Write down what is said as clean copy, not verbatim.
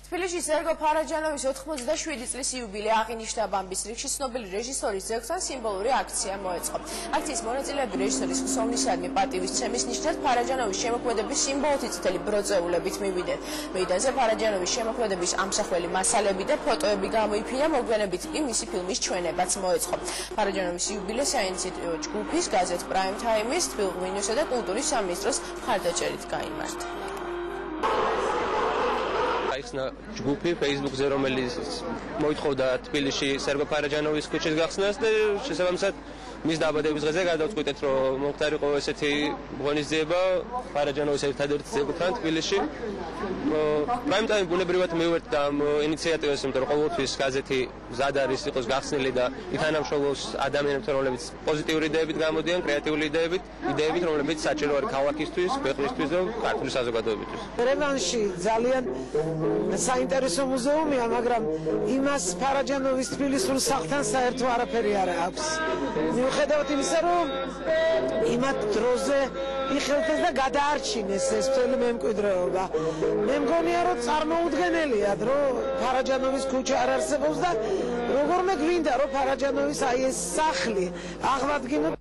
თბილისში სერგო ფარაჯანოვის 87 წლის იუბილე აღინიშნა ბამბის რიგში ცნობილი რეჟისორის ძეგლთან სიმბოლური აქცია მოეწყო. აქციის მონაწილეები რეჟისორის ხსოვნისადმი პატივისცემის ნიშნად ფარაჯანოვის შემოქმედების სიმბოლოთი წითელი ბროწეულებით მივიდნენ. მეიდანზე ფარაჯანოვის შემოქმედების ამსახველი მასალები და ფოტოები გამოიფინა, მოგვიანებით კი მისი ფილმის ჩვენებაც მოეწყო. ფარაჯანოვის იუბილეს საინიციატივო ჯგუფის, გაზეთ პრაიმ თაიმის, თბილისისა და კულტურის სამინისტროს მხარდაჭერით გაიმართა. აიხსნა ჯგუფი Facebook-ზე, რომელიც მოითხოვდა თბილისში სერგო ფარაჯანოვის ქუჩის გახსნას და შესაბამისად მის დაბადების დღეზე გადავწყვიტეთ, რომ მომხდარიყო ესეთი ღონისძიება ფარაჯანოვის ერთადერთი ძეგლთან თბილისში. პრაიმ ტაიმი ბუნებრივად მივერტდა ამ ინიციატივას, იმიტომ რომ ყოველთვის გაზეთი მზად არის იყოს გახსნილი და ითანამშრომლობს ადამიანებთან, რომლებიც პოზიტიური იდეებით გამოდიან, კრეატიული იდეებით, რომლებიც საჭირო არის ქალაქისთვის, ქვეყნისთვის და ქართული საზოგადოებისთვის. ერევანში ძალიან საინტერესო მუზეუმია, მაგრამ იმას ფარაჯანოვის თბილისურ სახლთან საერთო არაფერი არ აქვს. მიუხედავად იმისა, რომ იმათ დროზე იხელთეს და გადაარჩინეს ეს მთელი მემკვიდრეობა. მე მგონია, რომ წარმოუდგენელია, რომ ფარაჯანოვის ქუჩა არ არსებობს და როგორმე გვინდა, რომ ფარაჯანოვის აი ეს სახლი აღადგინოთ